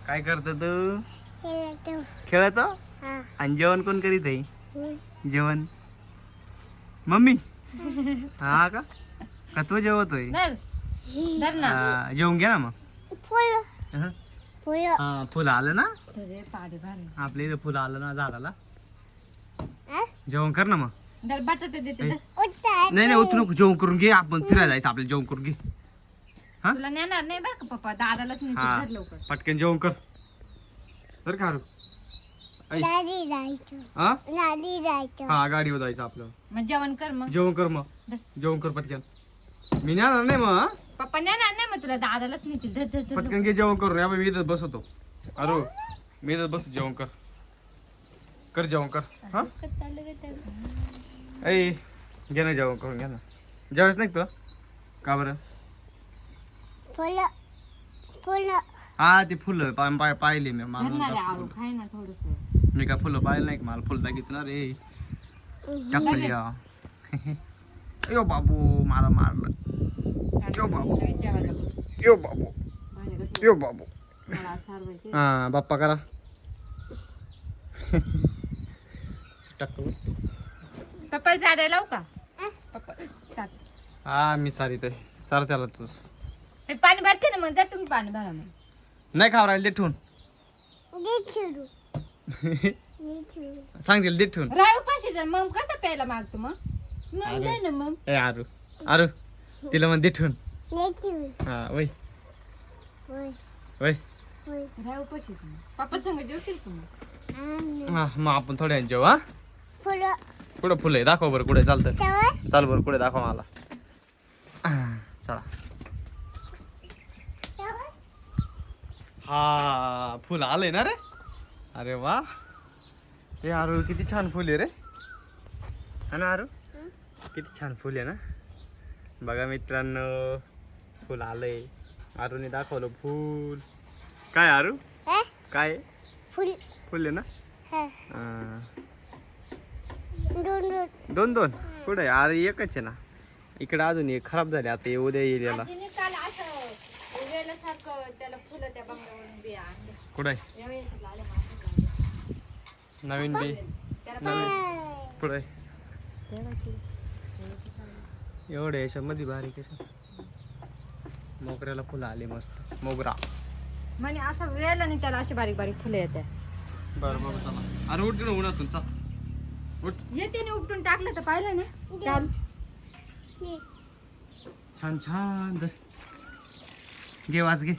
काय करतो तू? खेळतो. आणि जेवण कोण करीत आहे? जेवण मम्मी. हा का तू जेवतोय? जेवून घे ना मग. फुलं आलं ना आपल्या इथं, फुलं आलं ना झाडाला. जेवण कर ना मग. नाही उठू नको, जेवण करून घे. आपण फिरायला जायचं, आपल्याला जेवण करून घे. तुला नेणार नाही बरं का पप्पा, दादालाच नेते लवकर. पटकन जेवण कर बर का. हा गाडीवर जायचं आपलं. मग जेवण कर. मग जेवण कर पटकन. मी नेणार नाही मग. पप्पा नेणार नाही मग तुला, दादालाच नेते. पटकन घे जेवण करून. या मी इथं बसवतो. अरे मी इथं बस. जेवण कर जेवण कर. हा ऐ घे ना जेवण करून. घ्या ना. जेवायच नाही तुला का बरं? हा ते फुलं पाहिले मी. मी काय फुलं पाहिले नाही. मला फुलं दाखवतो ना रे. टाकल्या. यो बाबू मला मारलं. यो बाबू हा बाप्पा करा. पप्पा झाडे लावू का? पप्पा हा मी चारित आहे. चार त्याला तूच पाणी भरते ना मग. तुम्ही पाणी भरा मग. नाही खाव राहील. दे ठेवून सांगतील. दे ठेवून. राय उपाशी जर मग कसं प्यायला मागतो मग दे ना मग. ए आरू तिला मग दे ठेवून. हा वय राय उपाशी. पप्पा सांग जेवशील तू मग. हा मग आपण थोड्या जेव. हा कुठं फुलं आहे दाखव बरं. कुठे चालतं? चाल बरं कुठे दाखव मला. चला. हा फुल आलंय ना रे. अरे वा. हे आरू किती छान फुल आहे रे. है ना आरू? किती छान फुल आहे ना. बघा मित्रांनो, फुल आलंय. आरूने दाखवलं फुल. काय आरू? काय फुल आहे ना. दोन कुठे? अरे एकच आहे ना. इकडे अजून एक खराब झाले. आता हे उद्या येईल याला. कुठे नवीन बी? कुठे एवढे याच्यामध्ये बारीक आहे. मोगऱ्याला फुलं आली मस्त. मोगरा म्हणजे असं वेळ आणि त्याला अशी बारीक बारीक फुले येते. बरं चला. अरे उठ ना उन्हातून. चल उठ. येते उपटून टाकलं तर पाहिलं ना. छान घे वाच घे.